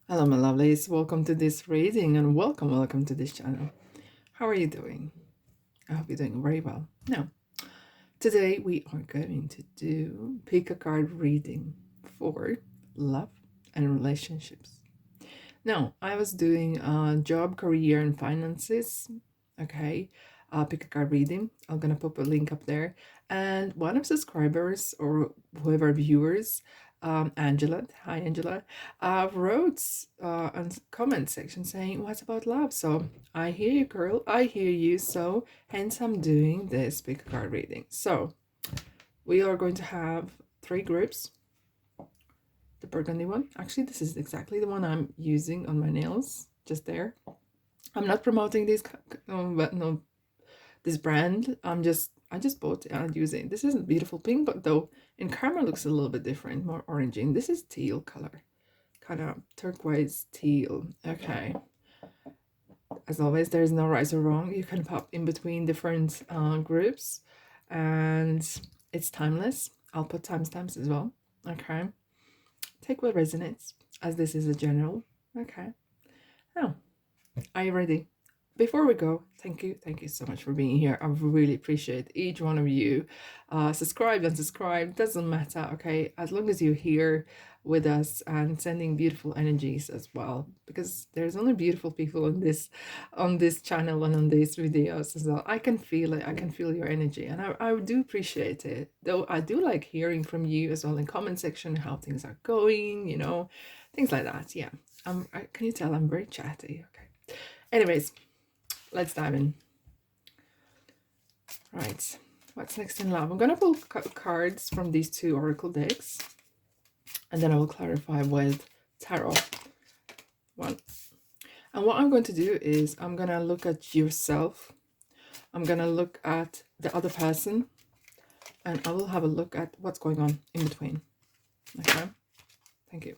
Hello, my lovelies. Welcome to this reading and welcome to this channel. How are you doing? I hope you're doing very well. Now, today we are going to do pick a card reading for love and relationships. Now, I was doing job, career, and finances. Okay, pick a card reading. I'm gonna put a link up there. And one of subscribers or whoever viewers, Angela, hi Angela, wrote on comment section saying, "What about love?" So I hear you, girl. I hear you. So hence I'm doing this pick a card reading. So we are going to have three groups. The burgundy one. Actually, this is exactly the one I'm using on my nails, just there. I'm not promoting this, but no, this brand. I just bought it and using it. This is a beautiful pink, but though in camera looks a little bit different, more orangey. And this is teal color, kind of turquoise teal. Okay. As always, there is no right or wrong. You can pop in between different groups, and it's timeless. I'll put timestamps as well. Okay. Take what resonates, as this is a general. Okay. Now, are you ready? Before we go, thank you so much for being here. I really appreciate each one of you. Subscribe, unsubscribe, doesn't matter, okay? As long as you're here with us and sending beautiful energies as well, because there's only beautiful people on this channel and on these videos as well. I can feel it. I can feel your energy, and I do appreciate it. Though I do like hearing from you as well in comment section how things are going, things like that. Yeah. Can you tell I'm very chatty? Okay. Anyways, let's dive in. Right. What's next in love? I'm going to pull cards from these two oracle decks, and then I will clarify with tarot. One. And what I'm going to do is I'm going to look at yourself. I'm going to look at the other person, and I will have a look at what's going on in between. Okay. Thank you.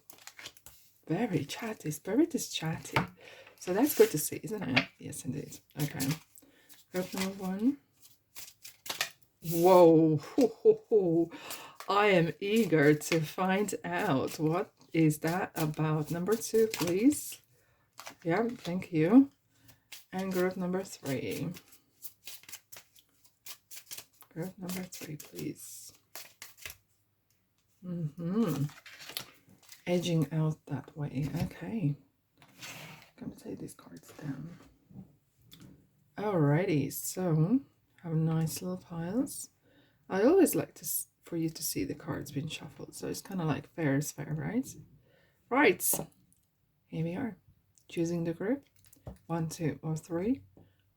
Very chatty. Spirit is chatty. So that's good to see, isn't it? Yes, indeed. Okay. Group number one. Whoa. I am eager to find out what is that about. Number two, please. Yeah, thank you. And group number three. Group number three, please. Edging out that way. Okay. I'm gonna take these cards down. Alrighty, so have nice little piles. I always like for you to see the cards being shuffled, so it's kind of like fair is fair, right? Right, here we are, choosing the group. 1, 2, or 3,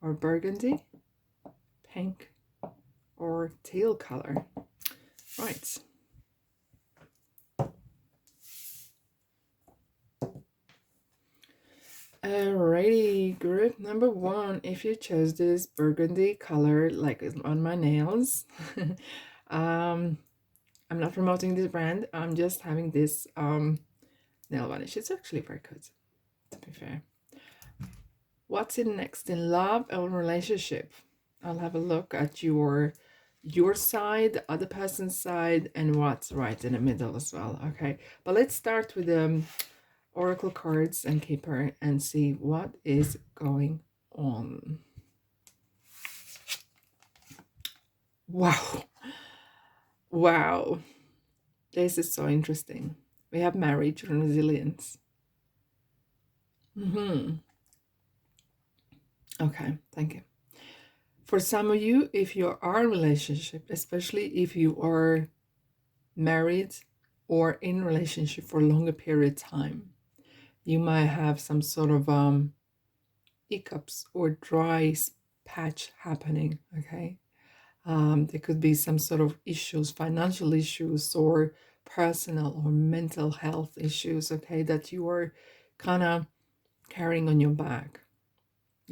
or burgundy, pink, or teal color. Right. Alrighty, group number one. If you chose this burgundy color, like on my nails, I'm not promoting this brand. I'm just having this nail varnish. It's actually very good, to be fair. What's in next in love and relationship? I'll have a look at your side, the other person's side, and what's right in the middle as well. Okay, but let's start with the oracle cards and keeper and see what is going on. Wow. Wow. This is so interesting. We have marriage and resilience. Okay, thank you. For some of you, if you are in a relationship, especially if you are married or in relationship for a longer period of time, you might have some sort of hiccups or dry patch happening. Okay, there could be some sort of issues, financial issues, or personal or mental health issues. Okay, that you are kind of carrying on your back.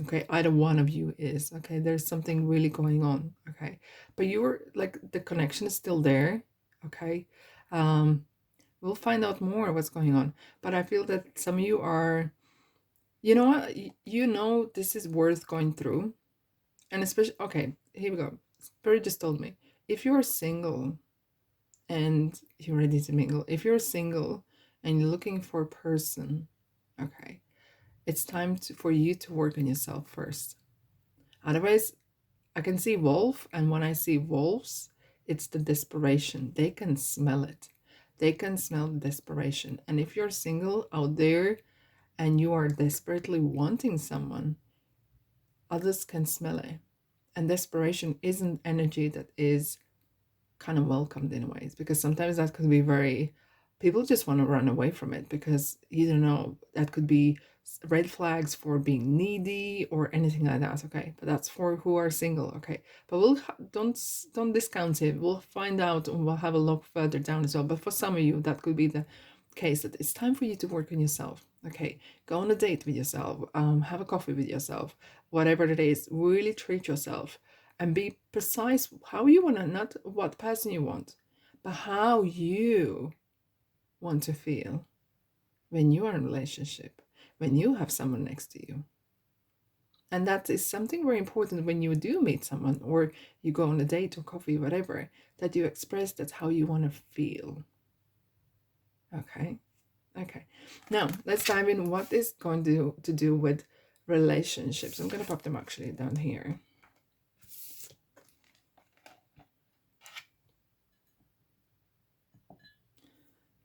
Okay, either one of you is. Okay, there's something really going on. Okay, but you were like, the connection is still there. Okay, we'll find out more what's going on, but I feel that some of you are, this is worth going through. And especially, okay, here we go. Spirit just told me, if you're single and you're ready to mingle, if you're single and you're looking for a person, Okay. It's time for you to work on yourself first. Otherwise, I can see wolf, and when I see wolves, it's the desperation. They can smell it. They can smell the desperation. And if you're single out there and you are desperately wanting someone, others can smell it. And desperation isn't energy that is kind of welcomed in ways, because sometimes that could be very, people just want to run away from it because you don't know, that could be red flags for being needy or anything like that. Okay, but that's for who are single. Okay, but we'll don't discount it. We'll find out and we'll have a look further down as well. But for some of you, that could be the case, that it's time for you to work on yourself. Okay, go on a date with yourself, have a coffee with yourself, whatever it is. Really treat yourself and be precise how you want to, not what person you want, but how you want to feel when you are in a relationship, when you have someone next to you. And that is something very important when you do meet someone or you go on a date or coffee, whatever, that you express that's how you want to feel. Okay. Okay. Now let's dive in. What is going to do with relationships? I'm going to pop them actually down here.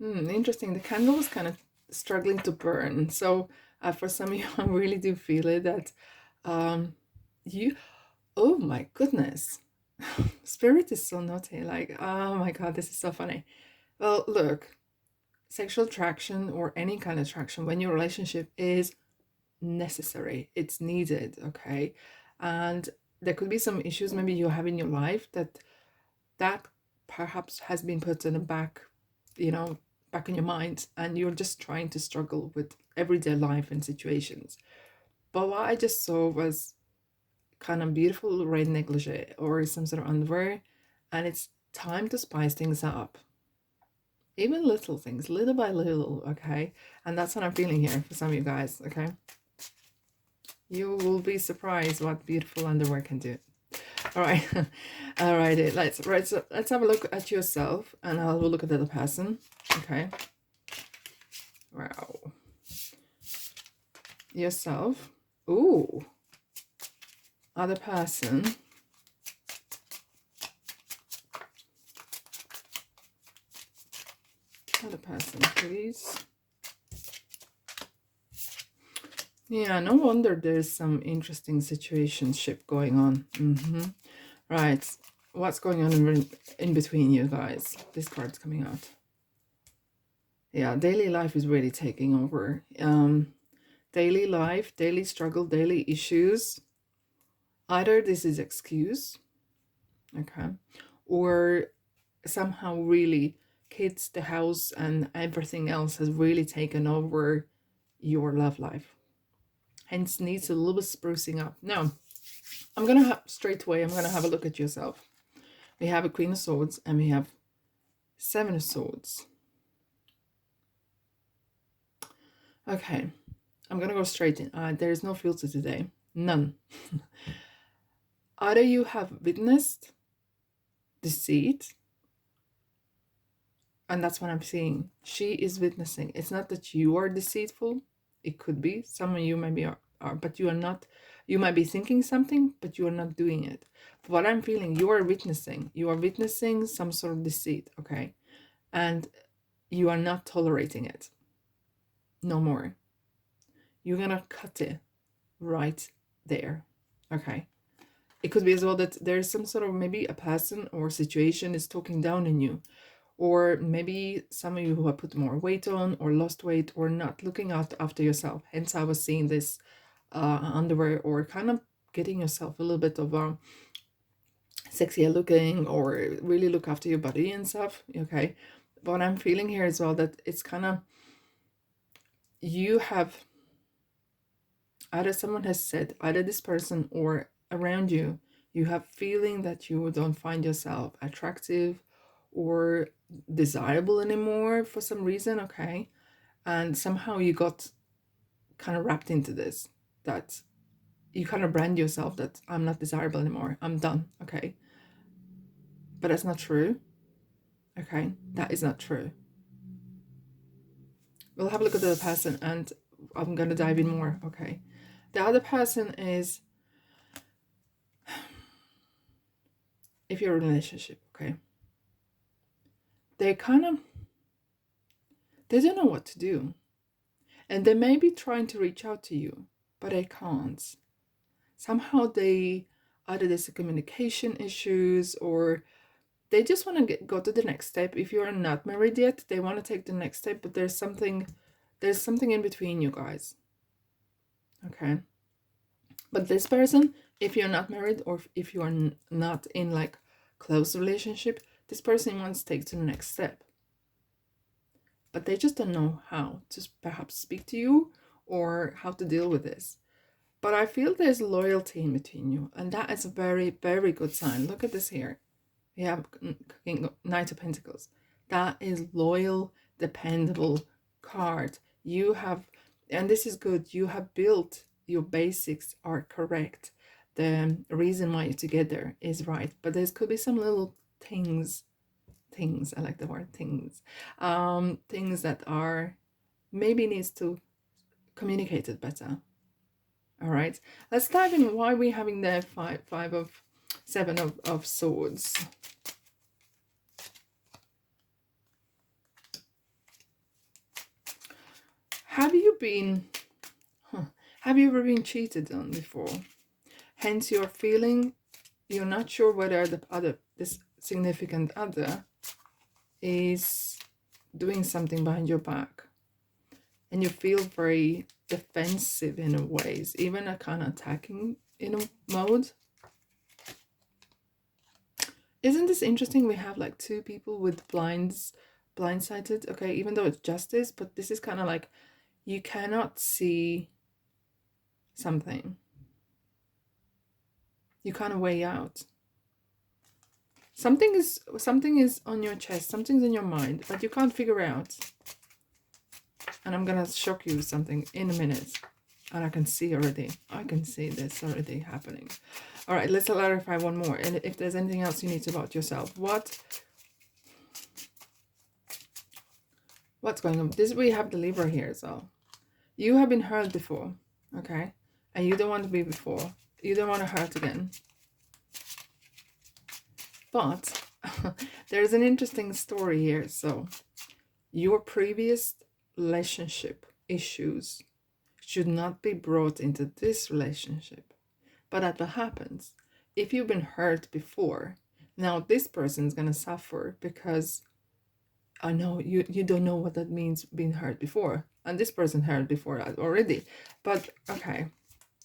Interesting. The candle was kind of struggling to burn. So for some of you, I really do feel it that you, oh my goodness, Spirit is so naughty. Like, oh my God, this is so funny. Well, look, sexual attraction or any kind of attraction when your relationship is necessary, it's needed, okay? And there could be some issues maybe you have in your life that perhaps has been put in the back, you know, back in your mind, and you're just trying to struggle with everyday life and situations. But what I just saw was kind of beautiful red negligee or some sort of underwear, and it's time to spice things up. Even little things, little by little, okay? And that's what I'm feeling here for some of you guys, okay? You will be surprised what beautiful underwear can do. All right, all right. Let's have a look at yourself, and I'll look at the other person. Okay. Wow. Yourself. Ooh. Other person. Other person, please. Yeah, no wonder there's some interesting situationship going on. Right. What's going on in between you guys? This card's coming out. Yeah, daily life is really taking over. Daily life, daily struggle, daily issues. Either this is excuse, okay, or somehow really kids, the house, and everything else has really taken over your love life. Hence needs a little bit sprucing up. Now, I'm gonna have straight away. I'm gonna have a look at yourself. We have a Queen of Swords and we have Seven of Swords. Okay, I'm gonna go straight in. There is no filter today, none. Either you have witnessed deceit, and that's what I'm seeing. She is witnessing. It's not that you are deceitful. It could be. Some of you maybe are, but you are not. You might be thinking something, but you are not doing it. But what I'm feeling, you are witnessing. You are witnessing some sort of deceit, okay? And you are not tolerating it. No more. You're gonna cut it right there, okay? It could be as well that there's some sort of maybe a person or situation is talking down on you. Or maybe some of you who have put more weight on or lost weight or not looking out after yourself. Hence, I was seeing this underwear or kind of getting yourself a little bit of sexier looking or really look after your body and stuff. Okay. But what I'm feeling here as well, that it's kind of, you have, either someone has said, either this person or around you, you have feeling that you don't find yourself attractive or desirable anymore for some reason, okay? And somehow you got kind of wrapped into this, that you kind of brand yourself that I'm not desirable anymore, I'm done, okay? But that's not true, okay? That is not true. We'll have a look at the person, and I'm gonna dive in more. Okay, the other person is, if you're in a relationship, okay, they don't know what to do, and they may be trying to reach out to you, but they can't. Somehow either there's communication issues, or they just want to go to the next step. If you are not married yet, they want to take the next step, but there's something in between you guys. Okay. But this person, if you're not married, or if you are not in like close relationship, this person wants to take to the next step. But they just don't know how to perhaps speak to you or how to deal with this. But I feel there's loyalty in between you, and that is a very, very good sign. Look at this here. We have Knight of Pentacles. That is loyal, dependable card. You have, and this is good, you have built, your basics are correct. The reason why you're together is right. But there could be some little things, I like the word things, things that are maybe needs to communicate it better. All right, let's dive in. Why are we having the seven of swords? Have you ever been cheated on before? Hence you're feeling, you're not sure whether this significant other is doing something behind your back, and you feel very defensive in ways, even a kind of attacking in a mode. Isn't this interesting? We have like two people with blindsided. Okay, even though it's justice, but this is kind of like you cannot see something. You kind of weigh out. Something is on your chest, something's in your mind, but you can't figure out. And I'm gonna shock you with something in a minute. And I can see already. I can see this already happening. All right, let's clarify one more. And if there's anything else you need to about yourself, what's going on? We have the Libra here, so you have been hurt before, okay? And you don't want to be before. You don't want to hurt again. But there's an interesting story here. So your previous relationship issues should not be brought into this relationship. But that happens. If you've been hurt before, now this person's going to suffer because I know you don't know what that means, being hurt before. And this person hurt before that already. But okay.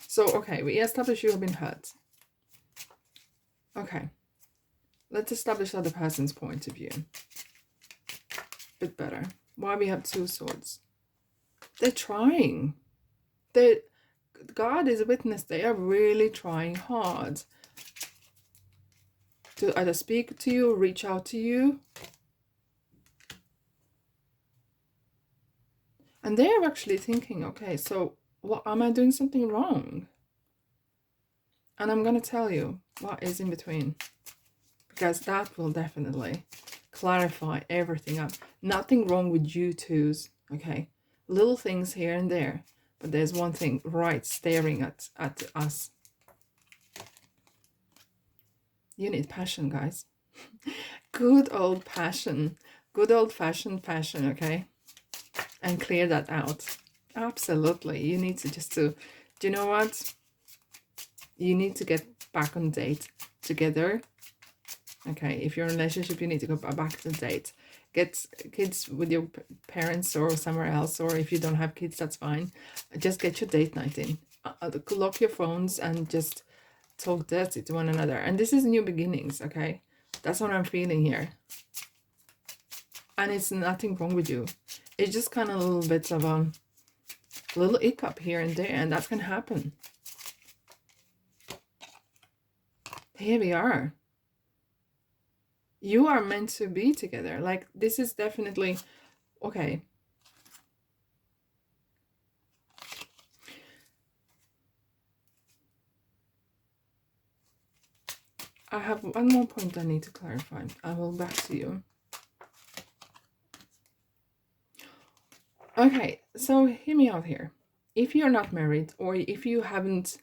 So, okay, we established you have been hurt. Okay. Let's establish the other person's point of view. Bit better. Why we have two swords? They're trying. God is a witness. They are really trying hard to either speak to you, reach out to you. And they are actually thinking, okay, so what, am I doing something wrong? And I'm going to tell you what is in between. Because that will definitely clarify everything up. Nothing wrong with you twos, okay? Little things here and there. But there's one thing right staring at us. You need passion, guys. Good old passion. Good old-fashioned passion, okay? And clear that out. Absolutely. You need to do you know what? You need to get back on date together. Okay, if you're in a relationship, you need to go back to date. Get kids with your parents or somewhere else, or if you don't have kids, that's fine. Just get your date night in. Lock your phones and just talk dirty to one another. And this is new beginnings, okay? That's what I'm feeling here. And it's nothing wrong with you. It's just kind of a little bit of a little hiccup here and there, and that can happen. Here we are. You are meant to be together. Like, this is definitely okay. I have one more point I need to clarify. I will back to you. Okay, so hear me out here. if you're not married, or if you haven't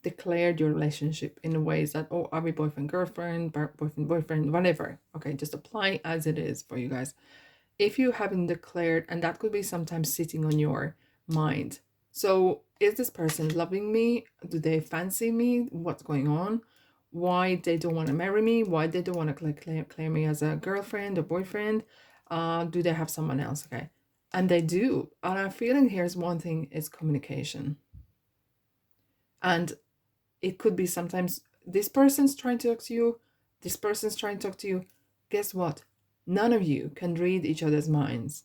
declared your relationship in ways that, oh, are we boyfriend girlfriend, boyfriend whatever, okay, just apply as it is for you guys. If you haven't declared, and that could be sometimes sitting on your mind, so is this person loving me? Do they fancy me? What's going on? Why they don't want to marry me? Why they don't want to claim me as a girlfriend or boyfriend? Do they have someone else? Okay, and they do. And I'm feeling here's one thing is communication. And it could be sometimes this person's trying to talk to you, this person's trying to talk to you. Guess what? None of you can read each other's minds.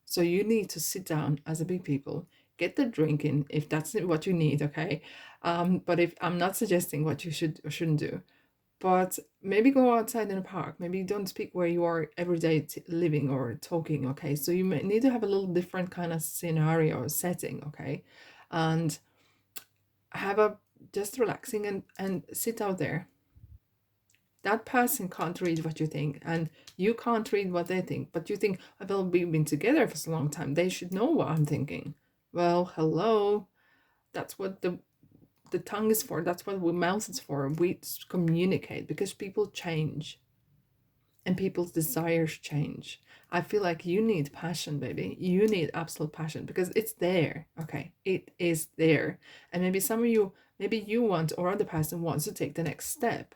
So you need to sit down as a big people, get the drink in if that's what you need, okay? But if I'm not suggesting what you should or shouldn't do, but maybe go outside in a park. Maybe don't speak where you are every day living or talking, okay? So you may need to have a little different kind of scenario or setting, okay? And have a just relaxing and sit out there. That person can't read what you think, and you can't read what they think, but you think, oh, well, we've been together for so long time, they should know what I'm thinking. Well, hello, that's what the tongue is for, that's what the mouth is for. We communicate because people change and people's desires change. I feel like you need passion, baby. You need absolute passion because it's there. Okay, it is there. And maybe some of you, maybe you want, or other person wants to take the next step,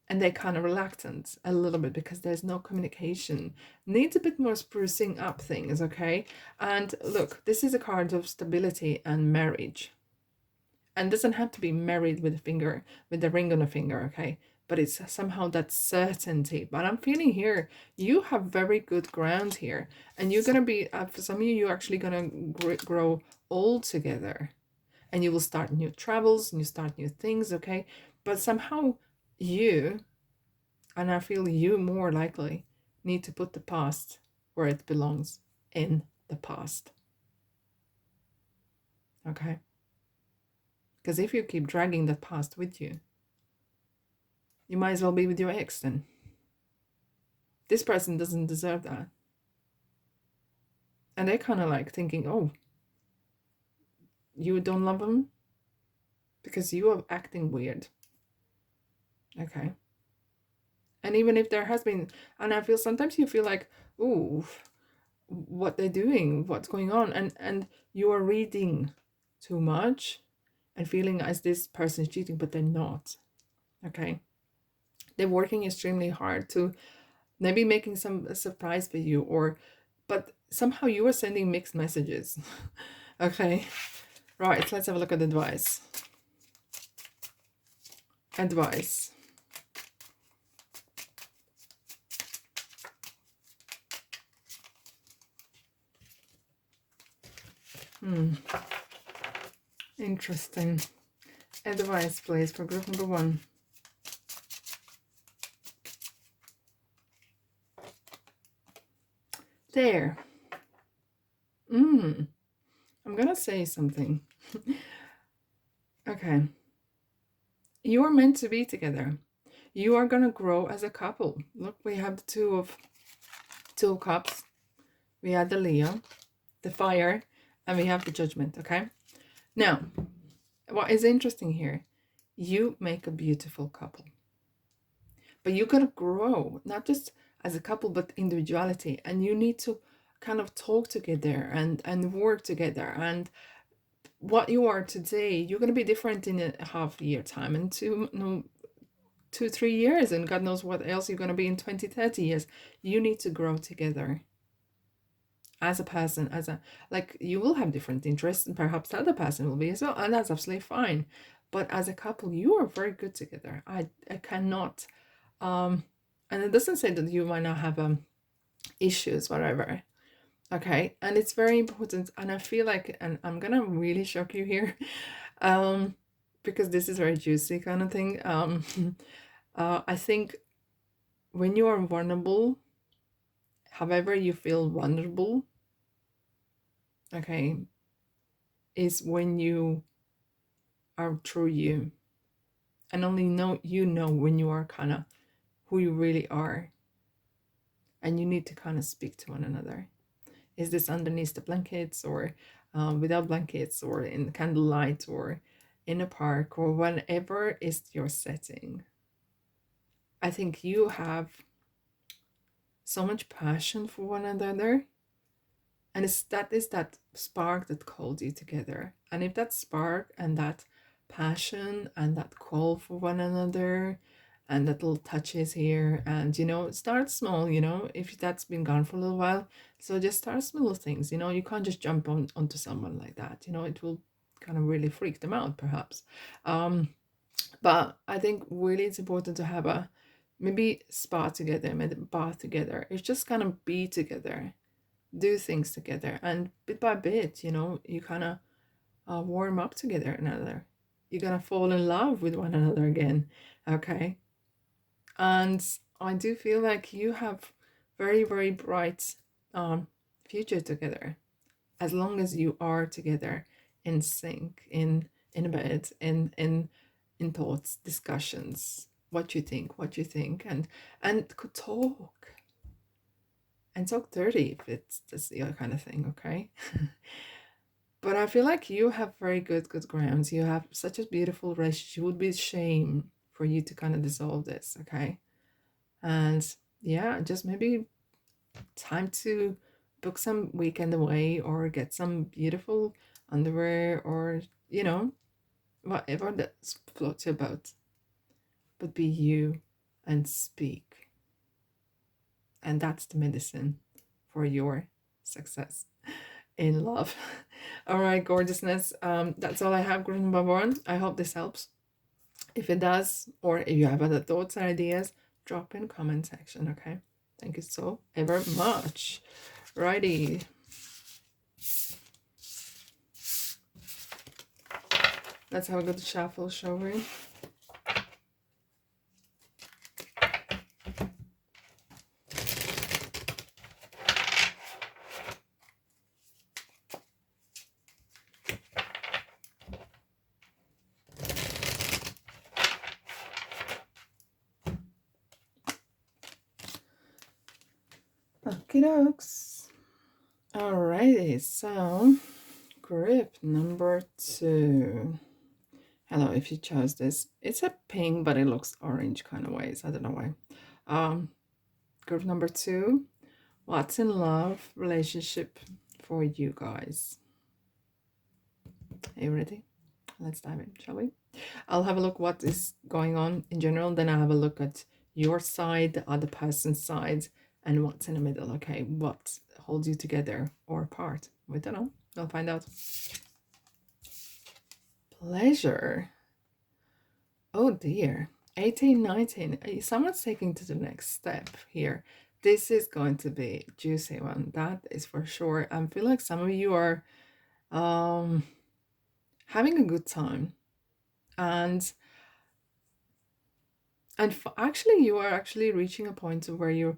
and they're kind of reluctant a little bit because there's no communication. Needs a bit more sprucing up things, okay? And look, this is a card of stability and marriage. And doesn't have to be married with a finger, with the ring on a finger, okay? But it's somehow that certainty. But I'm feeling here, you have very good ground here. And you're going to be, for some of you, you're actually going to grow old together. And you will start new travels and you start new things, okay? But somehow you, and I feel you more likely, need to put the past where it belongs, in the past. Okay? Because if you keep dragging the past with you, you might as well be with your ex then. This person doesn't deserve that. And they're kind of like thinking, oh, you don't love him because you are acting weird. Okay? And even if there has been, and I feel sometimes you feel like, ooh, what they're doing, what's going on, and you are reading too much and feeling as this person is cheating, but they're not. Okay, they're working extremely hard to maybe making some surprise for you, or but somehow you are sending mixed messages. Okay, right, let's have a look at advice. Advice. Interesting. Advice, please, for group number 1. There. I'm gonna say something. Okay. You are meant to be together. You are gonna grow as a couple. Look, we have the two of cups. We have the Leo, the fire, and we have the judgment, okay? Now, what is interesting here, you make a beautiful couple. But you gotta grow, not just as a couple, but individuality. And you need to kind of talk together and work together. And what you are today, you're gonna be different in a half year time, and 2-3 years, and God knows what else you're gonna be in 20-30 years. You need to grow together as a person, as a, like, you will have different interests, and perhaps the other person will be as well, and that's absolutely fine. But as a couple, you are very good together. I cannot, and it doesn't say that you might not have issues, whatever. Okay, and it's very important, and I feel like, and I'm gonna really shock you here, because this is very juicy kind of thing. I think when you are vulnerable, however you feel vulnerable, okay, is when you are true you, and only you know when you are kind of who you really are, and you need to kind of speak to one another. Is this underneath the blankets, or without blankets, or in candlelight, or in a park, or whatever is your setting? I think you have so much passion for one another, and that spark that called you together. And if that spark and that passion and that call for one another and that little touches here, and start small, if that's been gone for a little while. So just start small things. You can't just jump onto someone like that. It will kind of really freak them out, perhaps. But I think really it's important to have a maybe spa together, maybe bath together. It's just kind of be together, do things together, and bit by bit, you kind of warm up together another. You're gonna fall in love with one another again, okay? And I do feel like you have very, very bright future together, as long as you are together in sync, in bed, in thoughts, discussions, what you think, and could talk and talk dirty if it's just the other kind of thing, okay? But I feel like you have very good grounds. You have such a beautiful relationship. It would be a shame for you to kind of dissolve this, okay? And yeah, just maybe time to book some weekend away, or get some beautiful underwear, or whatever that floats your boat. But be you and speak. And that's the medicine for your success in love. All right, gorgeousness. That's all I have, group number 1. I hope this helps. If it does, or if you have other thoughts or ideas, drop in comment section, okay? Thank you so ever much. Righty. Let's have a good shuffle, shall we? Okie dokes. Alrighty, so grip number 2. Hello, if you chose this. It's a pink, but it looks orange kind of ways. I don't know why. Group number 2. What's in love relationship for you guys? Are you ready? Let's dive in, shall we? I'll have a look what is going on in general. Then I'll have a look at your side, the other person's side, and what's in the middle, okay? What holds you together or apart? We don't know. We'll find out. Pleasure. Oh dear. 18, 19. Someone's taking to the next step here. This is going to be a juicy one. That is for sure. I feel like some of you are having a good time. And actually, you are actually reaching a point where you're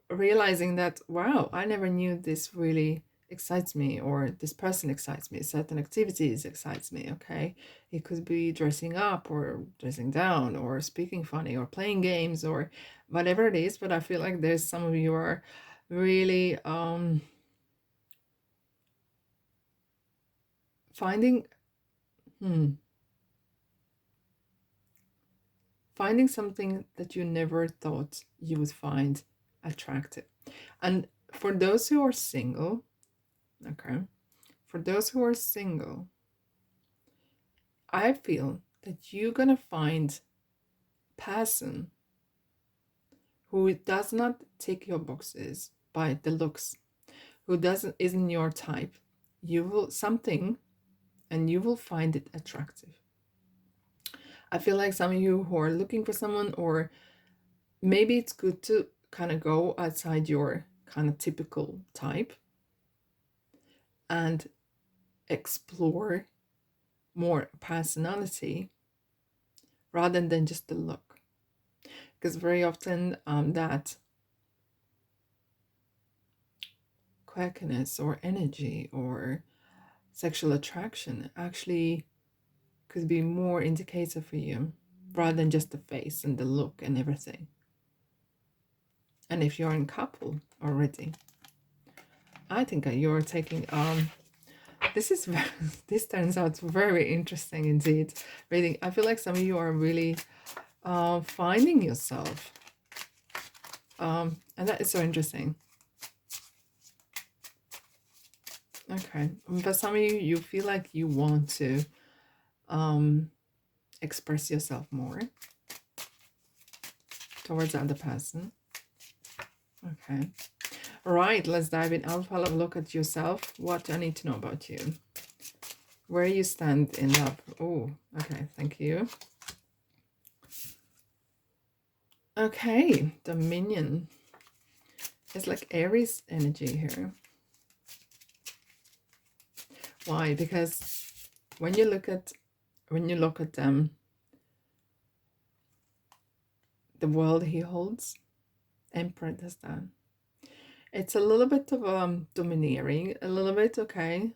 realizing that, wow, I never knew this really excites me, or this person excites me, certain activities excites me, okay? It could be dressing up or dressing down or speaking funny or playing games or whatever it is, but I feel like there's some of you are really finding finding something that you never thought you would find attractive. And for those who are single, okay, for those who are single, I feel that you're gonna find a person who does not tick your boxes by the looks, who isn't your type. You will something, and you will find it attractive. I feel like some of you who are looking for someone, or maybe it's good to kind of go outside your kind of typical type and explore more personality rather than just the look. Because very often that quirkiness or energy or sexual attraction actually could be more indicator for you rather than just the face and the look and everything. And if you're in couple already, I think you're taking this is this turns out very interesting indeed. Reading, I feel like some of you are really finding yourself, and that is so interesting. Okay, for some of you, you feel like you want to express yourself more towards the other person. Okay. All right, let's dive in. I'll have a look at yourself. What do I need to know about you? Where you stand in love. Oh, okay, thank you. Okay, Dominion. It's like Aries energy here. Why? Because when you look at the world he holds, Emperor does that. It's a little bit of domineering, a little bit, okay,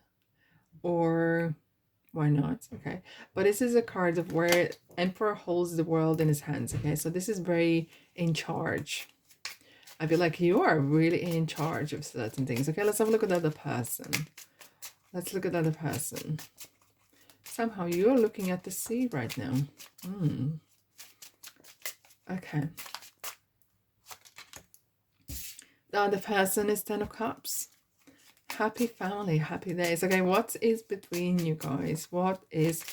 or why not, okay. But this is a card of where Emperor holds the world in his hands, okay. So this is very in charge. I feel like you are really in charge of certain things. Okay, let's have a look at the other person. Let's look at the other person. Somehow you're looking at the sea right now. Okay. The other person is 10 of Cups. Happy family, happy days. Okay, what is between you guys? What is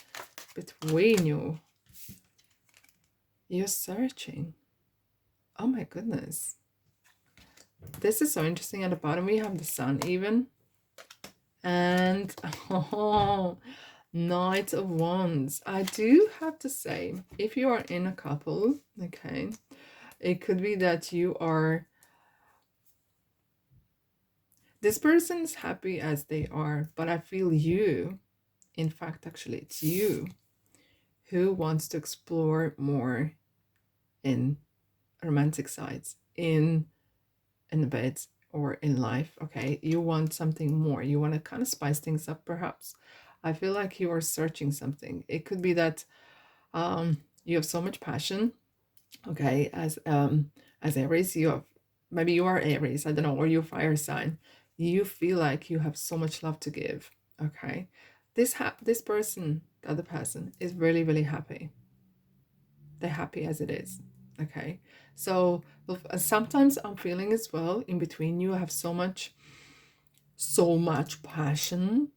between you? You're searching. Oh my goodness. This is so interesting. At the bottom we have the sun even. And oh, Knight of Wands. I do have to say, if you are in a couple, okay, it could be that you are, this person's happy as they are, but I feel you, in fact, actually, it's you who wants to explore more in romantic sides, in the bed or in life, okay? You want something more. You want to kind of spice things up, perhaps. I feel like you are searching something. It could be that you have so much passion, okay, as Aries. You have, maybe you are Aries, I don't know, or you're fire sign. You feel like you have so much love to give, okay. This person, the other person, is really, really happy. They're happy as it is, okay. So sometimes I'm feeling as well, in between you have so much passion,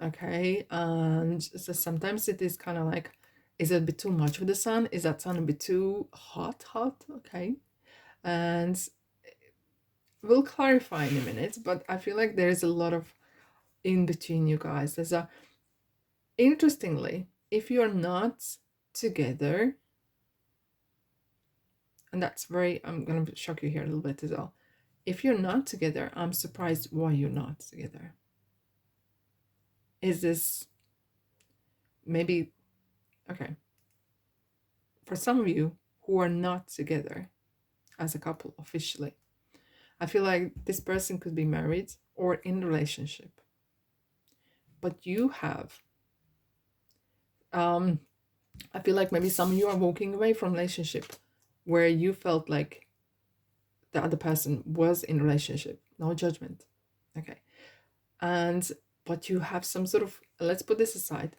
okay. And so sometimes it is kind of like, is it a bit too much with the sun? Is that sun a bit too hot? Okay. And we'll clarify in a minute, but I feel like there's a lot of in between you guys. There's a, interestingly, if you're not together, and that's very, I'm gonna shock you here a little bit as well. If you're not together, I'm surprised why you're not together. Is this maybe, okay, for some of you who are not together as a couple officially, I feel like this person could be married or in a relationship, but you have, I feel like maybe some of you are walking away from relationship where you felt like the other person was in a relationship. No judgment, okay. And but you have some sort of, let's put this aside.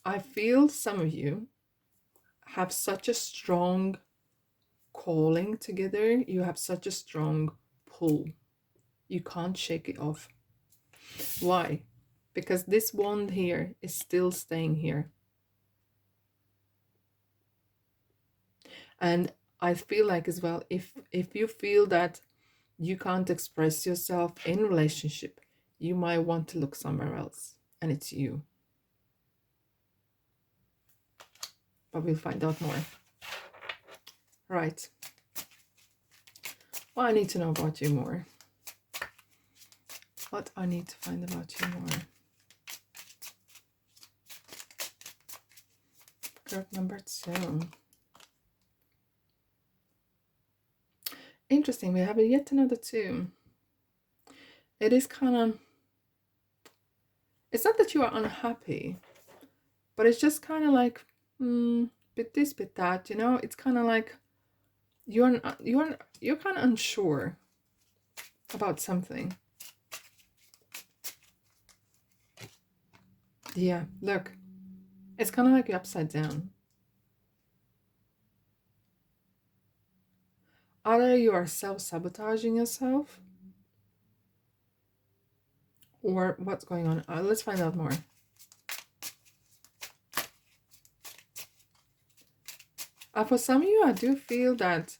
I feel some of you have such a strong calling together. You have such a strong pull. You can't shake it off. Why? Because this wand here is still staying here. And I feel like as well, if you feel that you can't express yourself in relationship, you might want to look somewhere else, and it's you. But we'll find out more. Right. Well, I need to know about you more. What I need to find about you more. Group number 2. Interesting, we have yet another 2. It is kind of, it's not that you are unhappy, but it's just kind of like, bit this, bit that, you know. It's kind of like you're kind of unsure about something. Yeah, look, it's kind of like you're upside down. Either you are self-sabotaging yourself, or what's going on. Let's find out more. For some of you, I do feel that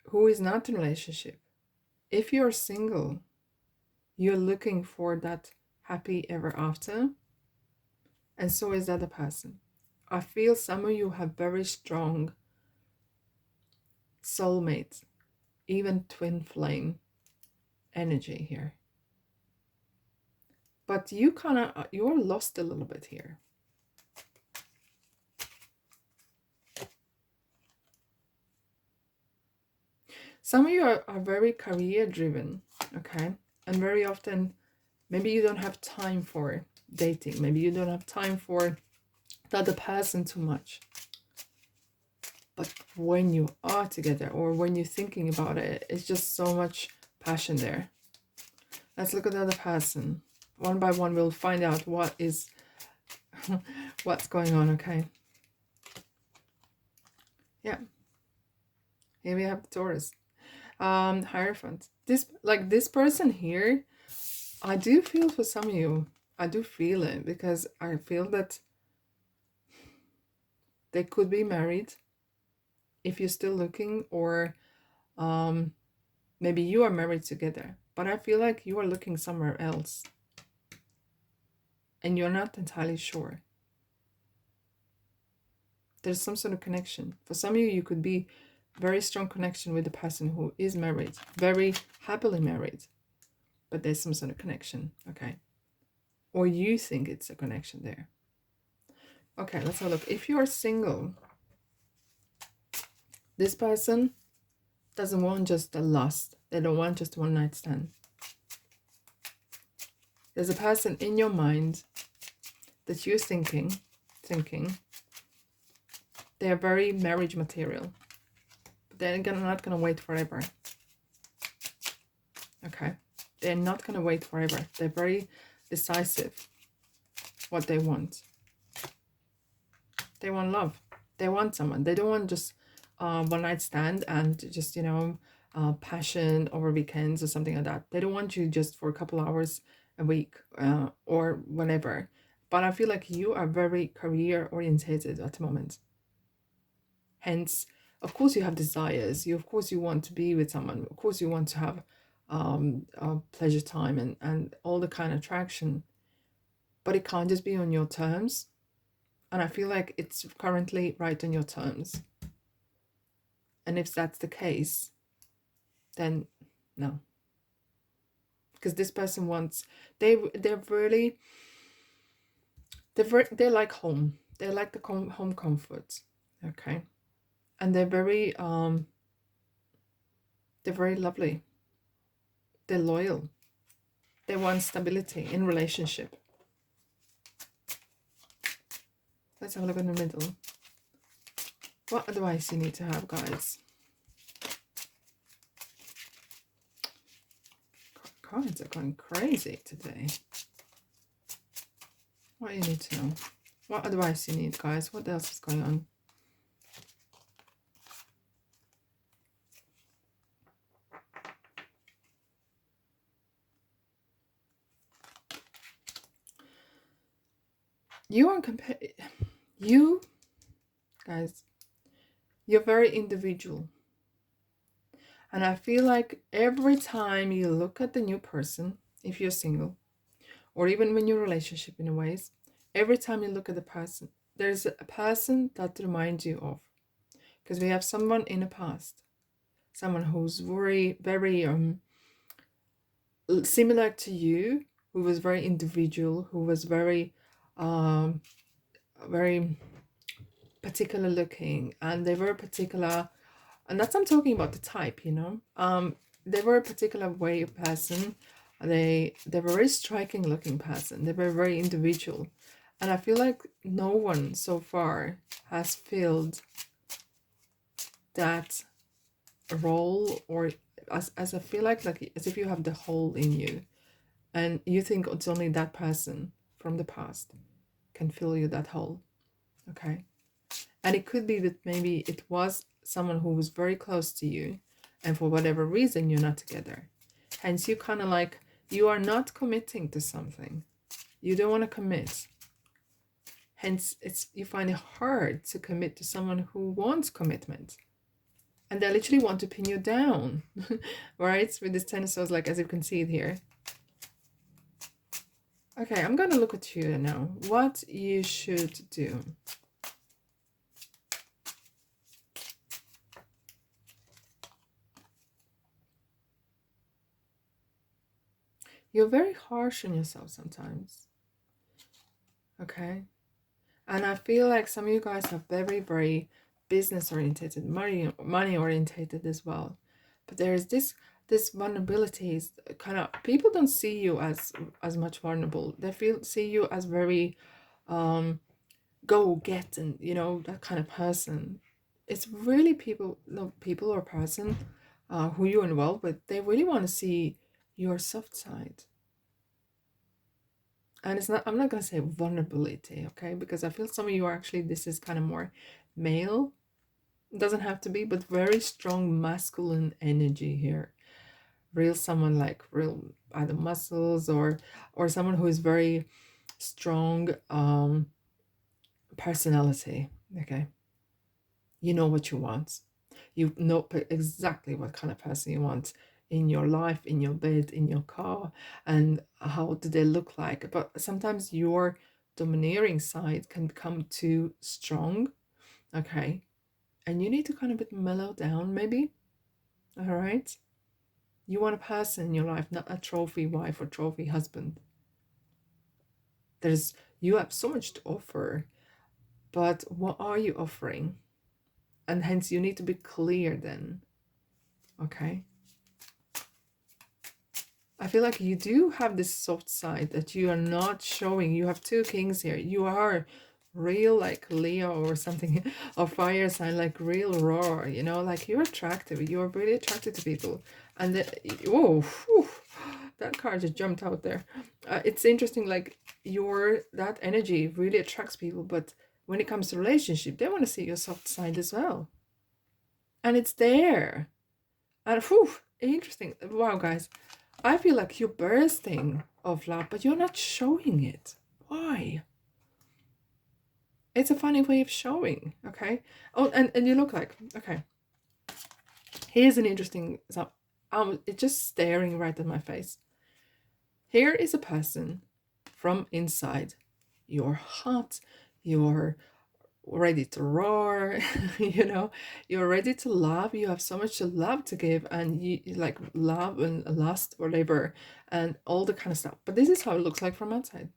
who is not in a relationship, if you're single, you're looking for that happy ever after, and so is the other person. I feel some of you have very strong soulmates, even twin flame energy here. But you you're lost a little bit here. Some of you are very career driven, okay? And very often, maybe you don't have time for dating. Maybe you don't have time for the other person too much. But when you are together, or when you're thinking about it, it's just so much passion there. Let's look at the other person. One by one, we'll find out what is what's going on, okay? Yeah. Here we have the Taurus. Hierophant. This person here, I do feel for some of you. I do feel it, because I feel that they could be married if you're still looking, or maybe you are married together, but I feel like you are looking somewhere else and you're not entirely sure. There's some sort of connection. For some of you, you could be very strong connection with the person who is married, very happily married, but there's some sort of connection, okay? Or you think it's a connection there. Okay, let's have a look. If you're single, this person doesn't want just a lust. They don't want just one night stand. There's a person in your mind that you're thinking they're very marriage material, but they're not gonna wait forever. Okay, they're not gonna wait forever. They're very decisive what they want. They want love. They want someone. They don't want just one night stand and just, passion over weekends or something like that. They don't want you just for a couple hours a week or whenever. But I feel like you are very career orientated at the moment. Hence, of course, you have desires. Of course, you want to be with someone. Of course, you want to have pleasure time and all the kind of attraction. But it can't just be on your terms. And I feel like it's currently right on your terms. And if that's the case, then no. Because this person wants, they like home. They like the home comfort. Okay. And they're very lovely. They're loyal. They want stability in relationship. Let's have a look in the middle. What advice you need to have, guys? Cards are going crazy today. What you need to know? What advice you need, guys? What else is going on? You guys, you're very individual. And I feel like every time you look at the new person, if you're single, or even when you're in a relationship in a ways, every time you look at the person, there's a person that reminds you of. Because we have someone in the past, someone who's very, very similar to you, who was very individual, who was very, very particular looking, and they were particular, and that's I'm talking about the type, they were a particular way of person. They were a very striking looking person. They were very individual, and I feel like no one so far has filled that role, or as I feel like as if you have the hole in you and you think it's only that person, from the past can fill you that hole. Okay. And it could be that maybe it was someone who was very close to you, and for whatever reason you're not together. Hence you kind of like, you are not committing to something. You don't want to commit. Hence you find it hard to commit to someone who wants commitment. And they literally want to pin you down. Right? With this Ten of Swords, like as you can see it here. Okay, I'm gonna look at you now. What you should do. You're very harsh on yourself sometimes. Okay? And I feel like some of you guys are very, very business oriented, money oriented as well. But there's this vulnerability is kind of, people don't see you as much vulnerable. They see you as very go get, and you know, that kind of person. It's really people or person who you involve with, they really want to see your soft side. And it's not, I'm not going to say vulnerability, okay, because I feel some of you are actually, this is kind of more male. It doesn't have to be, but very strong masculine energy here. Real someone, like real either muscles or someone who is very strong personality. Okay, you know what you want. You know exactly what kind of person you want in your life, in your bed, in your car, and how do they look like. But sometimes your domineering side can become too strong, okay, and you need to kind of bit mellow down, maybe. All right, you want a person in your life, not a trophy wife or trophy husband. You have so much to offer, but what are you offering? And hence you need to be clear then. Okay, I feel like you do have this soft side that you are not showing. You have two kings here. You are real, like Leo or something, or fire sign, like real raw, you know, like you're attractive. You're really attracted to people. And whoa, whew, that card just jumped out there. It's interesting, like that energy really attracts people, but when it comes to relationship, they want to see your soft side as well. And it's there. And whew, interesting. Wow, guys. I feel like you're bursting of love, but you're not showing it. Why? It's a funny way of showing, okay? Oh, and you look like, okay. Here's an interesting, so it's just staring right at my face. Here is a person from inside. You're hot, you're ready to roar, you know, you're ready to love, you have so much love to give, and you like love and lust, whatever, and all the kind of stuff. But this is how it looks like from outside,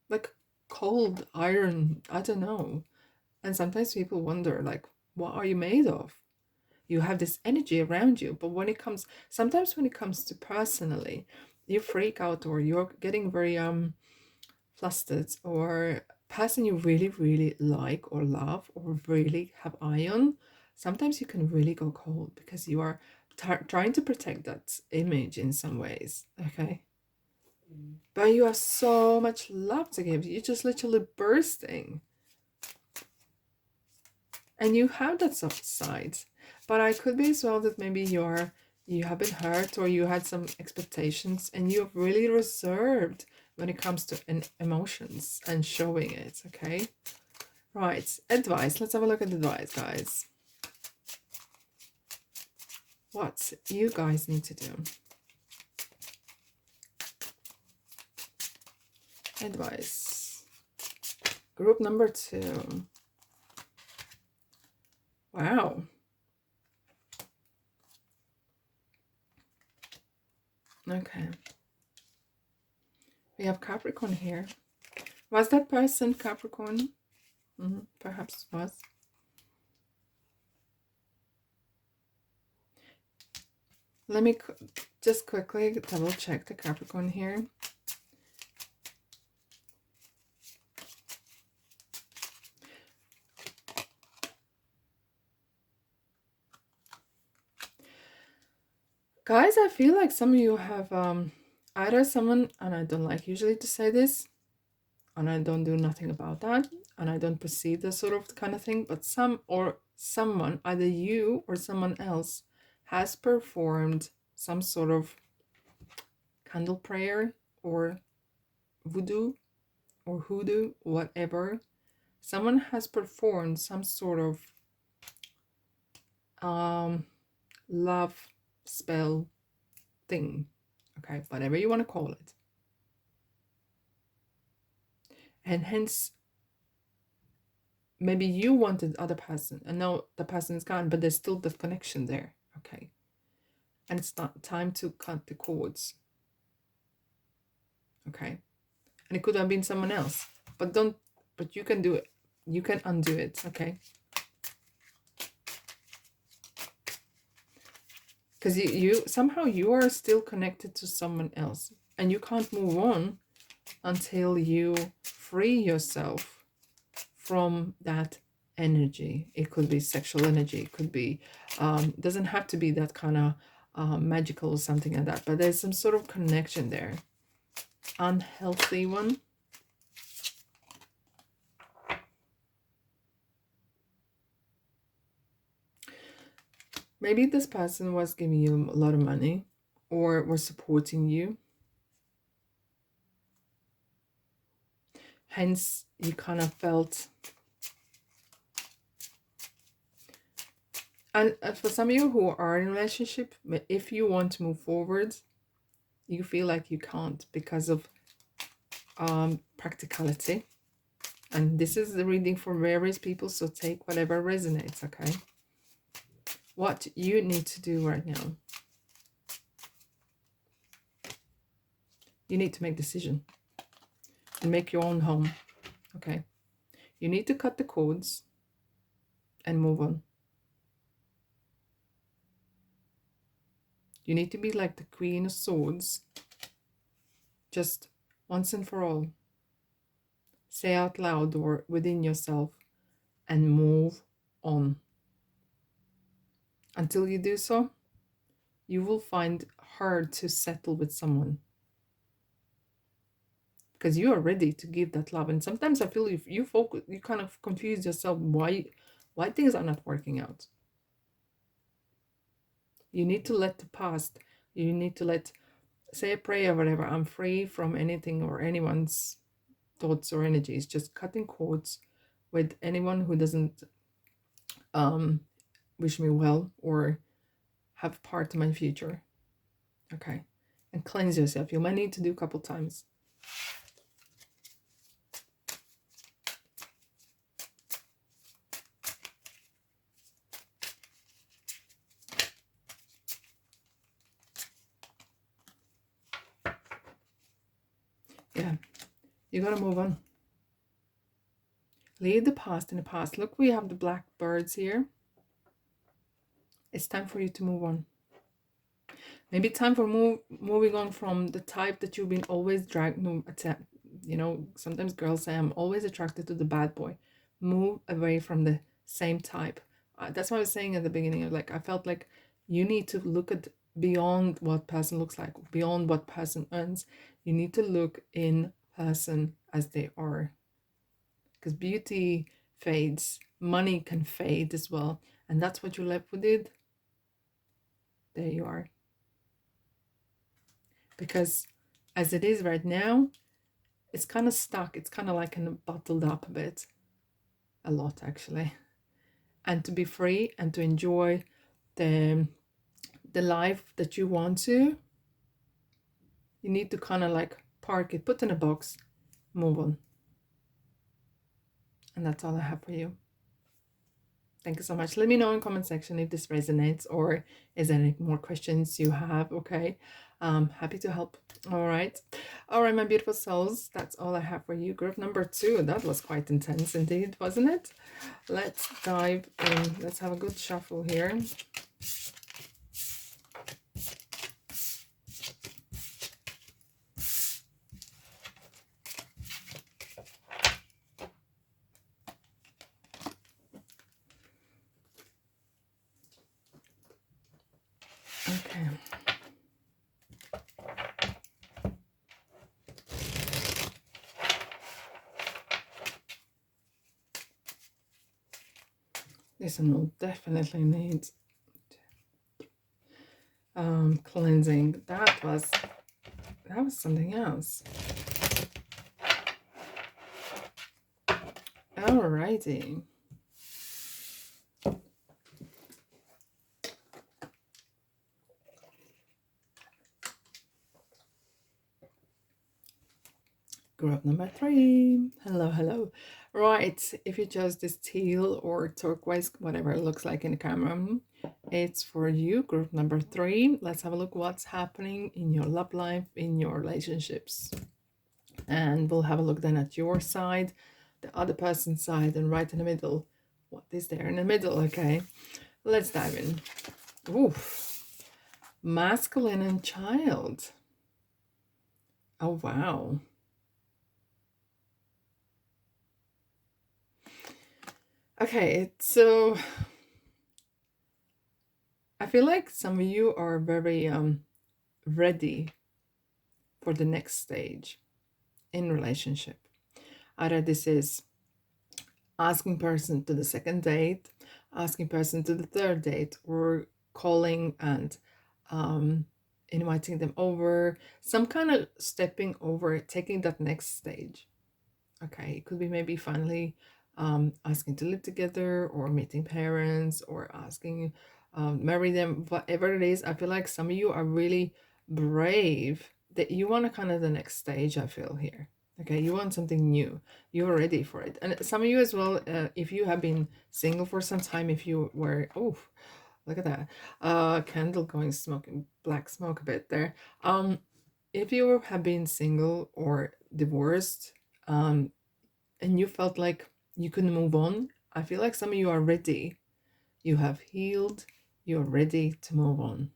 like cold iron, I don't know. And sometimes people wonder, like, what are you made of? You have this energy around you, but sometimes when it comes to personally, you freak out, or you're getting very flustered, or person you really, really like or love or really have eye on, sometimes you can really go cold because you are trying to protect that image in some ways, okay? But you have so much love to give. You're just literally bursting. And you have that soft side. But I could be as well that maybe you have been hurt, or you had some expectations, and you're really reserved when it comes to emotions and showing it, okay? Right, advice. Let's have a look at advice, guys. What you guys need to do. Advice. Group number 2. Wow. Okay. We have Capricorn here. Was that person Capricorn? Perhaps was. Let me just quickly double check the Capricorn here. Guys, I feel like some of you have either someone, and I don't like usually to say this, and I don't do nothing about that, and I don't perceive the sort of kind of thing, but someone, either you or someone else, has performed some sort of candle prayer or voodoo or hoodoo, whatever. Someone has performed some sort of love spell thing, okay, whatever you want to call it. And hence, maybe you wanted the other person, and now the person is gone, but there's still the connection there, okay? And it's not time to cut the cords, okay? And it could have been someone else, but you can do it. You can undo it, okay? Because you somehow you are still connected to someone else, and you can't move on until you free yourself from that energy. It could be sexual energy, it could be doesn't have to be that kind of magical or something like that, but there's some sort of connection there. Unhealthy one. Maybe this person was giving you a lot of money or was supporting you. Hence, you kind of felt... And for some of you who are in a relationship, if you want to move forward, you feel like you can't because of practicality. And this is the reading for various people, so take whatever resonates, okay? What you need to do right now, you need to make a decision and make your own home, okay? You need to cut the cords and move on. You need to be like the Queen of Swords, just once and for all. Say out loud or within yourself and move on. Until you do so, you will find hard to settle with someone, because you are ready to give that love. And sometimes I feel if you focus, you kind of confuse yourself why things are not working out. You need to let the past, you need to say a prayer or whatever. I'm free from anything or anyone's thoughts or energies. Just cutting cords with anyone who doesn't wish me well or have part of my future, okay? And cleanse yourself. You might need to do a couple times. Yeah, you gotta move on. Leave the past in the past. Look, we have the black birds here. It's time for you to move on. Maybe time for moving on from the type that you've been always you know, sometimes girls say, I'm always attracted to the bad boy. Move away from the same type. That's what I was saying at the beginning. Like, I felt like you need to look at beyond what person looks like, beyond what person earns. You need to look in person as they are. Because beauty fades, money can fade as well. And that's what you're left with it. There you are. Because as it is right now, it's kind of stuck. It's kind of like bottled up a bit. A lot, actually. And to be free and to enjoy the life that you want to, you need to kind of like park it, put in a box, move on. And that's all I have for you. Thank you so much. Let me know in the comment section if this resonates or is there any more questions you have, okay? Happy to help. All right, my beautiful souls, that's all I have for you. Group number 2, that was quite intense indeed, wasn't it? Let's dive in. Let's have a good shuffle here. Okay. This one will definitely need cleansing. That was something else. Alrighty. Group number 3. Hello, hello. Right, if you chose this teal or turquoise, whatever it looks like in the camera, it's for you, group number 3. Let's have a look what's happening in your love life, in your relationships. And we'll have a look then at your side, the other person's side, and right in the middle. What is there in the middle? Okay, let's dive in. Oof. Masculine and child. Oh, wow. Okay, so I feel like some of you are very ready for the next stage in relationship. Either this is asking person to the second date, asking person to the third date, or calling and inviting them over, some kind of stepping over, taking that next stage. Okay, it could be maybe finally asking to live together, or meeting parents, or asking marry them, whatever it is. I feel like some of you are really brave that you want to kind of the next stage. I feel here. Okay, you want something new. You're ready for it. And some of you as well, if you have been single for some time, if you were, oh, look at that, candle going smoking, black smoke a bit there. If you have been single or divorced, and you felt like you couldn't move on, I feel like some of you are ready. You have healed. You're ready to move on.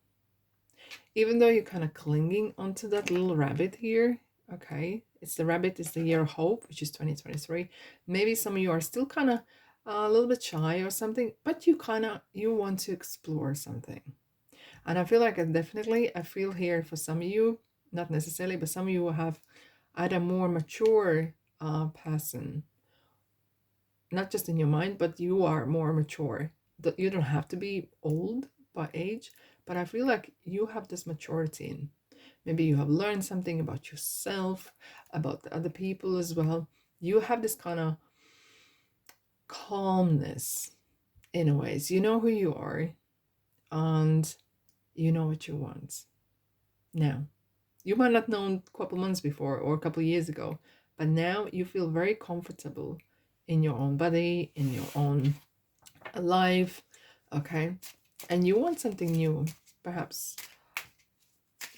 Even though you're kind of clinging onto that little rabbit here, okay? It's the rabbit, it's the year of hope, which is 2023. Maybe some of you are still kind of a little bit shy or something, but you want to explore something. And I feel like I feel here for some of you, not necessarily, but some of you will have either more mature person, not just in your mind, but you are more mature. You don't have to be old by age, but I feel like you have this maturity in. Maybe you have learned something about yourself, about the other people as well. You have this kind of calmness in a ways. You know who you are, and you know what you want. Now, you might not know a couple months before or a couple years ago, but now you feel very comfortable in your own body, in your own life, okay? And you want something new, perhaps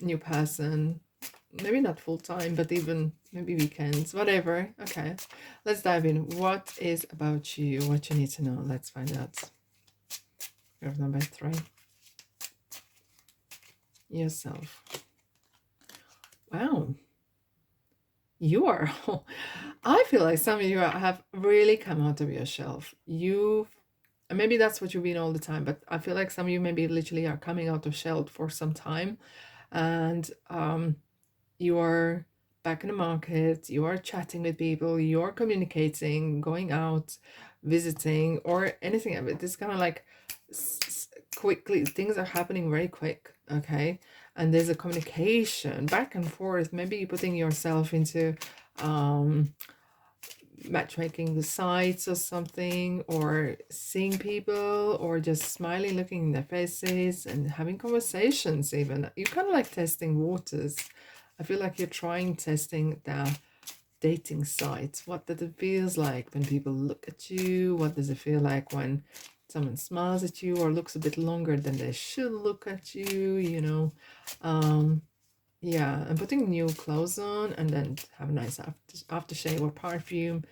new person, maybe not full time, but even maybe weekends, whatever. Okay, let's dive in. What is about you? What you need to know? Let's find out. Graph number 3. Yourself. Wow. You are, I feel like some of you have really come out of your shelf. And maybe that's what you've been all the time, but I feel like some of you maybe literally are coming out of shell for some time, and you are back in the market, you are chatting with people, you're communicating, going out, visiting, or anything of it. It's kind of like quickly, things are happening very quick, okay? And there's a communication back and forth, maybe you're putting yourself into matchmaking the sites or something, or seeing people, or just smiling, looking in their faces and having conversations. Even you kind of like testing waters. I feel like you're testing the dating sites. What does it feels like when people look at you? What does it feel like when someone smiles at you or looks a bit longer than they should look at you, yeah, and putting new clothes on, and then have a nice aftershave or perfume,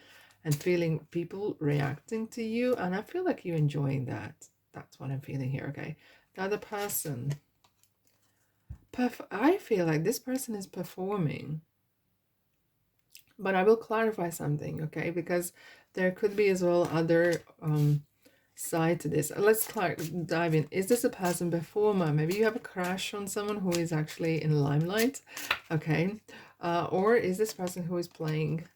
and feeling people reacting to you. And I feel like you're enjoying that. That's what I'm feeling here, okay? The other person, I feel like this person is performing. But I will clarify something, okay? Because there could be as well other side to this. Let's dive in. Is this a person performer? Maybe you have a crush on someone who is actually in the limelight, okay? Or is this person who is playing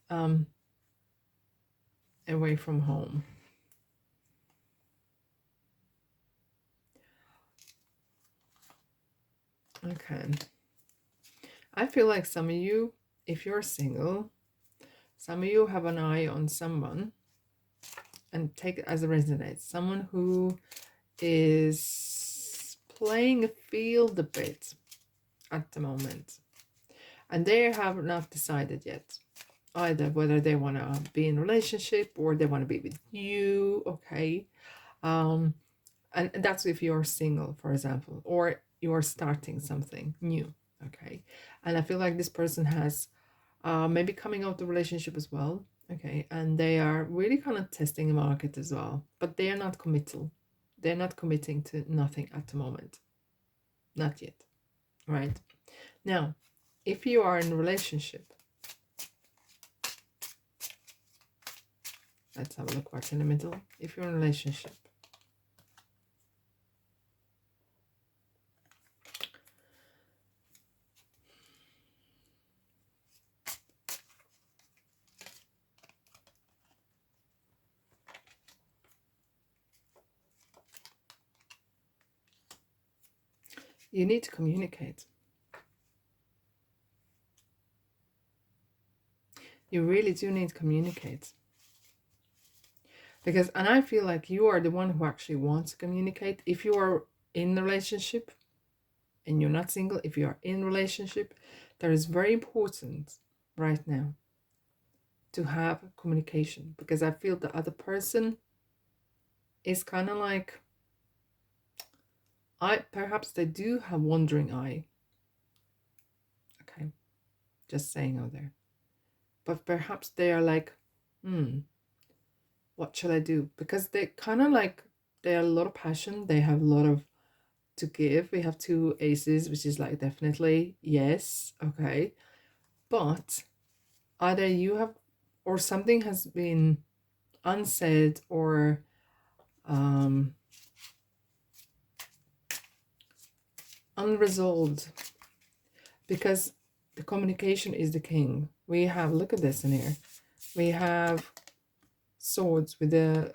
away from home? Okay. I feel like some of you, if you're single, some of you have an eye on someone, and take it as it resonates. Someone who is playing a field a bit at the moment. And they have not decided yet either whether they want to be in a relationship or they want to be with you. Okay. And that's if you're single, for example, or you're starting something new. Okay. And I feel like this person has maybe coming out the relationship as well. Okay. And they are really kind of testing the market as well, but they are not committal. They're not committing to nothing at the moment. Not yet. Right. Now, if you are in a relationship, let's have a look what's in the middle. If you're in a relationship, you need to communicate. You really do need to communicate. Because, and I feel like you are the one who actually wants to communicate. If you are in a relationship and you're not single, if you are in a relationship, that is very important right now to have communication. Because I feel the other person is kind of like, perhaps they do have wandering eye. Okay, just saying out there. But perhaps they are like, what shall I do? Because they kind of like, they are a lot of passion. They have a lot of to give. We have 2 aces, which is like definitely yes. Okay. But either you have, or something has been unsaid or unresolved, because the communication is the king. We have, look at this in here. We have swords with the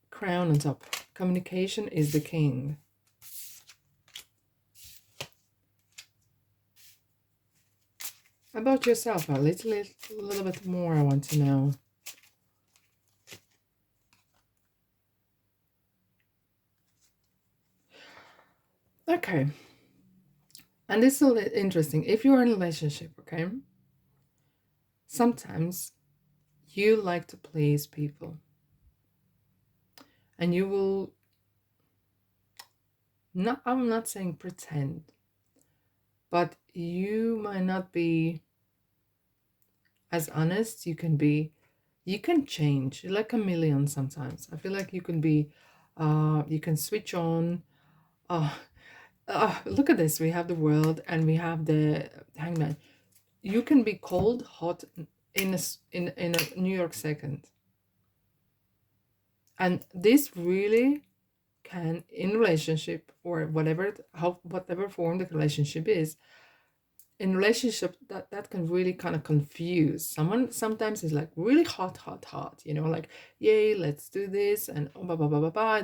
crown on top. Communication is the king. About yourself, a little bit more I want to know. Okay. And this is a little interesting. If you're in a relationship, okay, sometimes you like to please people. And you will not, I'm not saying pretend, but you might not be as honest. You can be, you can change. You're like a chameleon sometimes. I feel like you can be, you can switch on. Look at this. We have the world and we have the hangman. You can be cold, hot in a New York second. And this really can, in relationship or whatever, whatever form the relationship is, in relationship that can really kind of confuse someone. Sometimes is like really hot, you know, like, yay, let's do this, and blah blah blah blah blah.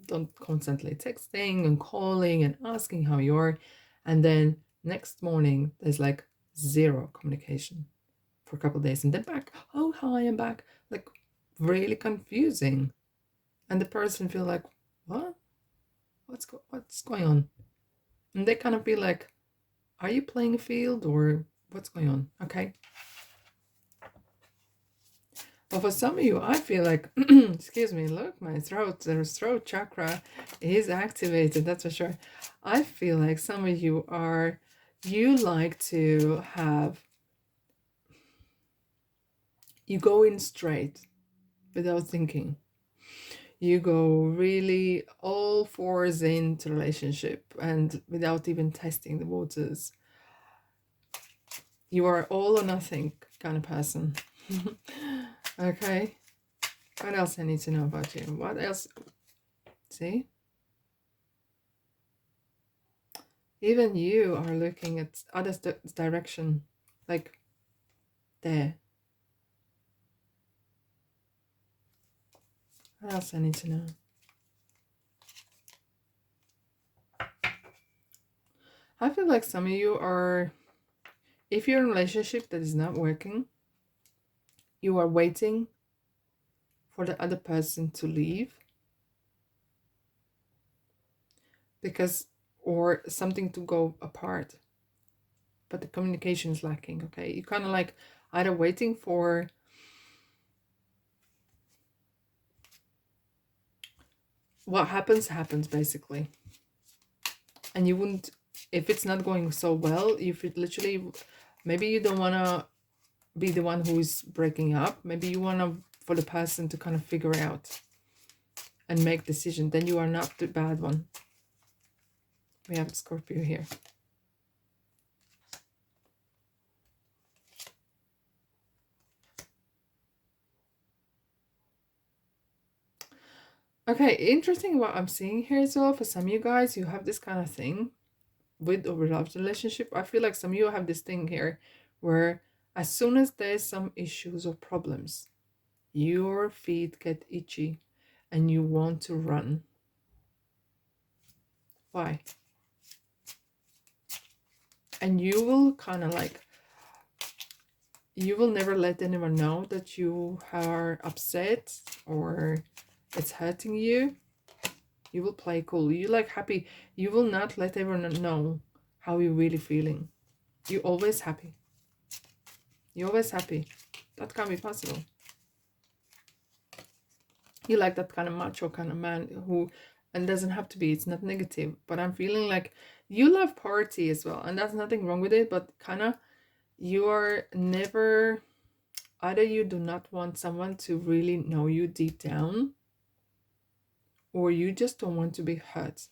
Don't constantly texting and calling and asking how you are, and then next morning there's like zero communication for a couple of days, and then back, oh hi, I'm back, like really confusing. And the person feel like, what, what's going on? And they kind of be like, are you playing a field or what's going on? Okay. Well, for some of you, I feel like, excuse me, look, my throat, the throat chakra is activated, that's for sure. I feel like some of you are, you like to have, you go in straight without thinking. You go really all fours into relationship and without even testing the waters. You are all or nothing kind of person. Okay. What else I need to know about you? What else? See? Even you are looking at other direction. Like there. What else I need to know? I feel like some of you are, if you're in a relationship that is not working, you are waiting for the other person to leave because, or something to go apart, but the communication is lacking. Okay, you kind of like either waiting for what happens basically, and you wouldn't, if it's not going so well, if it literally, maybe you don't want to be the one who is breaking up, maybe you want to, for the person to kind of figure out and make decision, then you are not the bad one. We have Scorpio here. Okay, interesting what I'm seeing here as well. For some of you guys, you have this kind of thing with or without relationship. I feel like some of you have this thing here where as soon as there's some issues or problems, your feet get itchy and you want to run. Why? And you will kind of like, you will never let anyone know that you are upset or it's hurting you. You will play cool. You like happy. You will not let everyone know how you're really feeling. You're always happy. You're always happy. That can't be possible. You like that kind of macho kind of man who, and doesn't have to be, it's not negative, but I'm feeling like you love party as well, and there's nothing wrong with it, but kind of you are never, either you do not want someone to really know you deep down, or you just don't want to be hurt.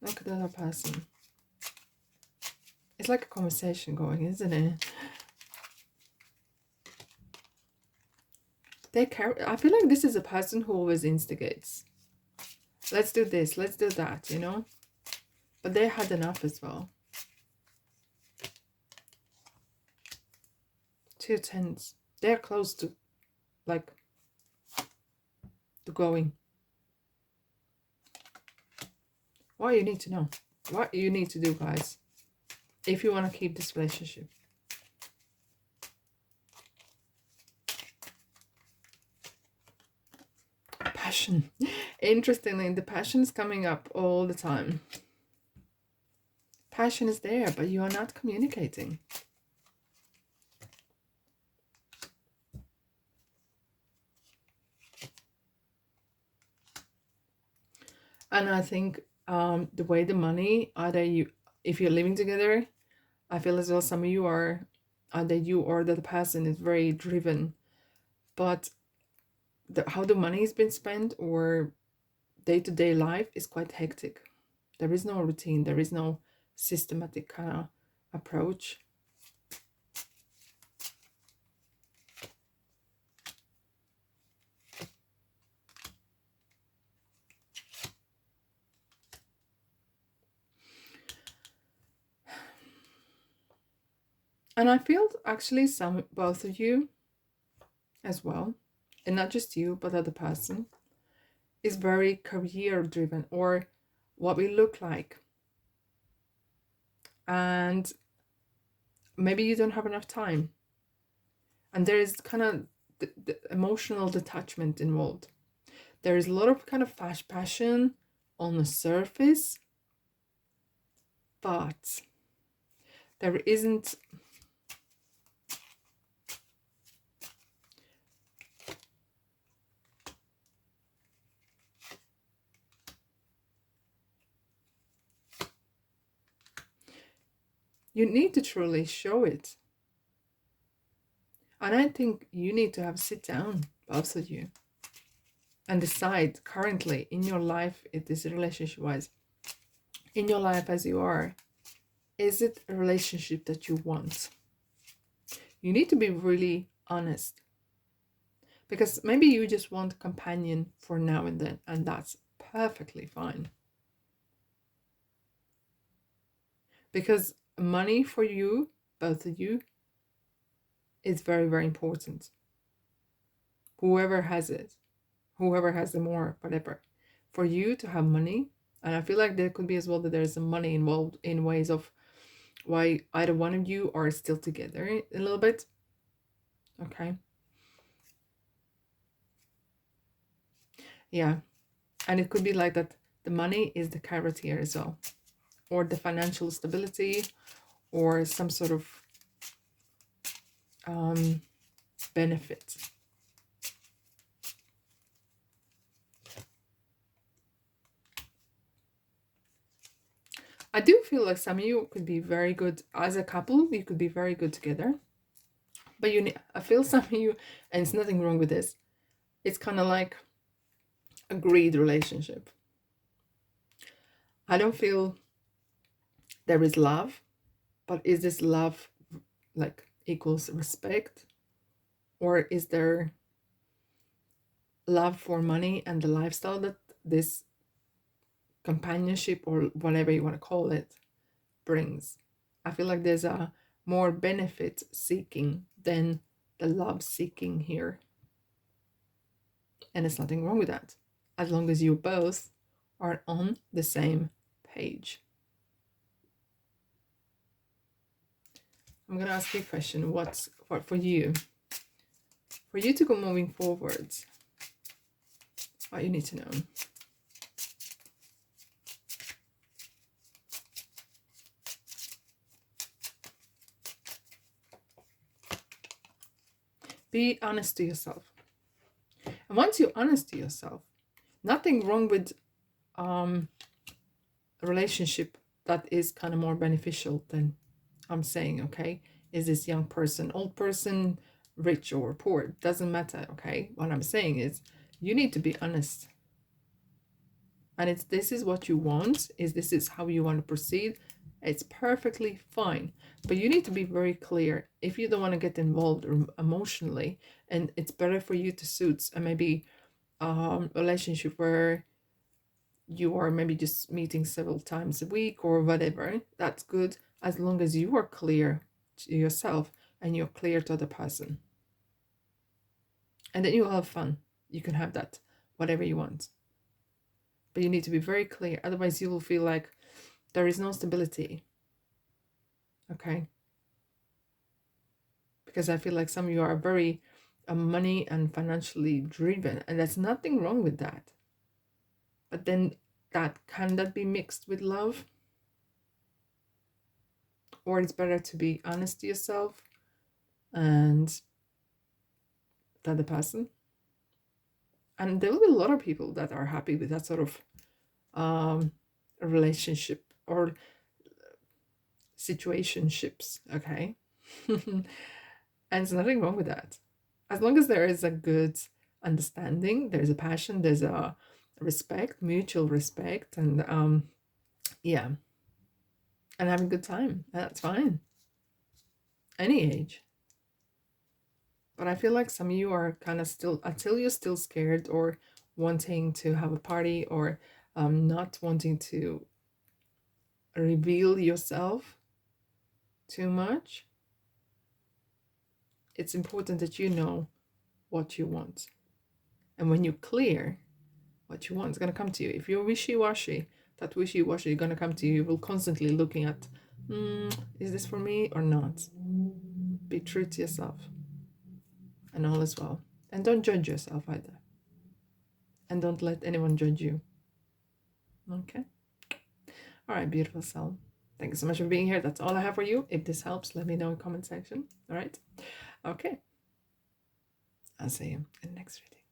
Look at the other person. It's like a conversation going, isn't it? They care. I feel like this is a person who always instigates. Let's do this, let's do that, you know? But they had enough as well. 2 tens. They're close to, like, to going. What you need to know. What you need to do, guys, if you want to keep this relationship. Passion. Interestingly, the passion is coming up all the time. Passion is there, but you are not communicating. And I think the way the money, either you, if you're living together, I feel as though some of you are, either you or the person is very driven, but how the money has been spent or day-to-day life is quite hectic. There is no routine, there is no systematic kind of approach. And I feel actually both of you as well, and not just you, but other person, is very career driven, or what we look like. And maybe you don't have enough time. And there is kind of the emotional detachment involved. There is a lot of kind of passion on the surface, but there isn't. You need to truly show it. And I think you need to have sit down, both of you, and decide currently in your life, it is relationship wise, in your life as you are, is it a relationship that you want? You need to be really honest, because maybe you just want companion for now and then, and that's perfectly fine. Because money for you, both of you, is very, very important. Whoever has it, whoever has the more, whatever. For you to have money, And I feel like there could be as well that there's some money involved in ways of why either one of you are still together a little bit. Okay. Yeah. And it could be like that the money is the carrot here as well, or the financial stability, or some sort of benefit. I do feel like some of you could be very good as a couple. You could be very good together. But I feel some of you, and it's nothing wrong with this, it's kind of like a greed relationship. I don't feel there is love, but is this love like equals respect? Or is there love for money and the lifestyle that this companionship, or whatever you want to call it, brings? I feel like there's a more benefit seeking than the love seeking here. And there's nothing wrong with that, as long as you both are on the same page. I'm going to ask you a question. What's what for you? For you to go moving forwards, what you need to know. Be honest to yourself. And once you're honest to yourself, nothing wrong with a relationship that is kind of more beneficial than I'm saying, okay? Is this young person, old person, rich or poor? It doesn't matter, okay? What I'm saying is you need to be honest. And it's this is what you want, this is how you want to proceed. It's perfectly fine. But you need to be very clear if you don't want to get involved emotionally, and it's better for you to suit a maybe relationship where you are maybe just meeting several times a week or whatever. That's good, as long as you are clear to yourself and you're clear to the person. And then you'll have fun. You can have that, whatever you want. But you need to be very clear. Otherwise, you will feel like there is no stability. Okay? Because I feel like some of you are very money and financially driven. And there's nothing wrong with that. But then can that be mixed with love? Or it's better to be honest to yourself and the other person. And there will be a lot of people that are happy with that sort of relationship or situationships, okay? And there's nothing wrong with that. As long as there is a good understanding, there's a passion, there's a respect, mutual respect, and yeah, and having a good time. That's fine. Any age. But I feel like some of you are kind of still, until you're still scared or wanting to have a party, or not wanting to reveal yourself too much, it's important that you know what you want. And when you're clear, what you want is going to come to you. If you're wishy-washy, that wishy-washy is going to come to you. You will constantly looking at, is this for me or not? Be true to yourself. And all is well. And don't judge yourself either. And don't let anyone judge you. Okay? All right, beautiful soul. Thank you so much for being here. That's all I have for you. If this helps, let me know in the comment section. All right? Okay. I'll see you in the next video.